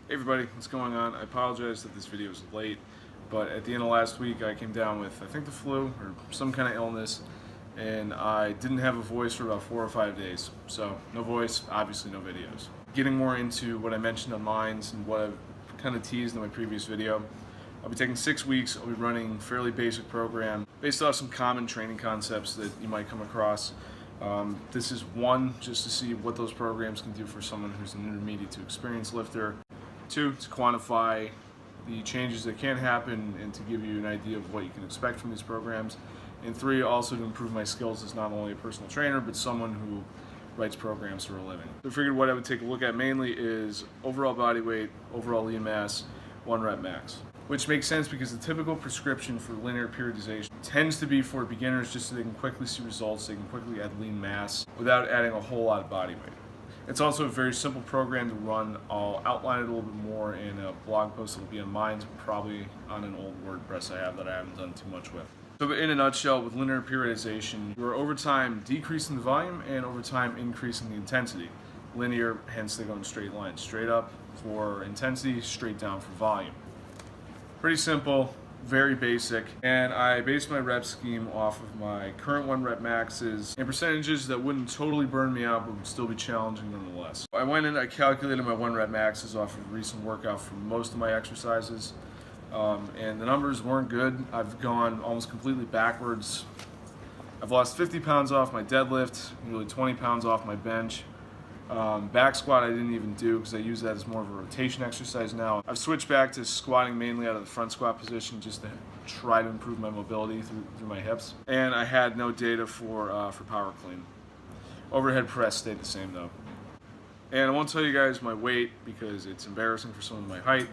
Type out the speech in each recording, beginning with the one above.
Hey everybody, what's going on? I apologize that this video is late, but at the end of last week I came down with, I think, the flu or some kind of illness, and I didn't have a voice for about 4 or 5 days. So no voice, obviously no videos. Getting more into what I mentioned on Minds and what I've kind of teased in my previous video, I'll be taking 6 weeks. I'll be running a fairly basic program based off some common training concepts that you might come across. This is one, just to see what those programs can do for someone who's an intermediate to experienced lifter. 2, to quantify the changes that can happen and to give you an idea of what you can expect from these programs. And 3, also to improve my skills as not only a personal trainer, but someone who writes programs for a living. So I figured what I would take a look at mainly is overall body weight, overall lean mass, 1 rep max. Which makes sense because the typical prescription for linear periodization tends to be for beginners just so they can quickly see results, they can quickly add lean mass without adding a whole lot of body weight. It's also a very simple program to run. I'll outline it a little bit more in a blog post that'll be on Minds, probably on an old WordPress I have that I haven't done too much with. So in a nutshell, with linear periodization, you're over time decreasing the volume and over time increasing the intensity. Linear, hence they go in straight lines. Straight up for intensity, straight down for volume. Pretty simple, very basic, and I base my rep scheme off of my current 1 rep maxes and percentages that wouldn't totally burn me out but would still be challenging nonetheless. I went in, I calculated my 1 rep maxes off of a recent workout for most of my exercises, and the numbers weren't good. I've gone almost completely backwards. I've lost 50 pounds off my deadlift, nearly 20 pounds off my bench. Back squat I didn't even do because I use that as more of a rotation exercise now. I've switched back to squatting mainly out of the front squat position just to try to improve my mobility through my hips. And I had no data for power clean. Overhead press stayed the same though. And I won't tell you guys my weight because it's embarrassing for someone my height,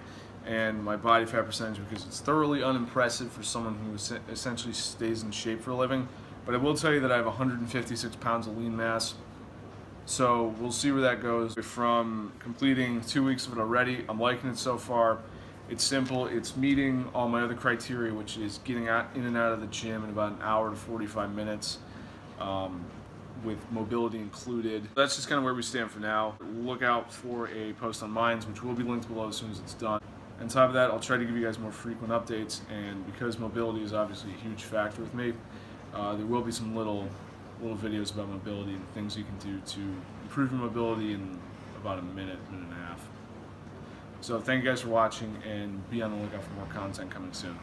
and my body fat percentage because it's thoroughly unimpressive for someone who essentially stays in shape for a living. But I will tell you that I have 156 pounds of lean mass. So we'll see where that goes. From completing 2 weeks of it already, I'm liking it so far. It's simple, it's meeting all my other criteria, which is getting in and out of the gym in about an hour to 45 minutes, with mobility included. That's just kind of where we stand for now. Look out for a post on Minds, which will be linked below as soon as it's done. On top of that, I'll try to give you guys more frequent updates, and because mobility is obviously a huge factor with me, there will be some little videos about mobility and things you can do to improve your mobility in about a minute and a half. So thank you guys for watching, and be on the lookout for more content coming soon.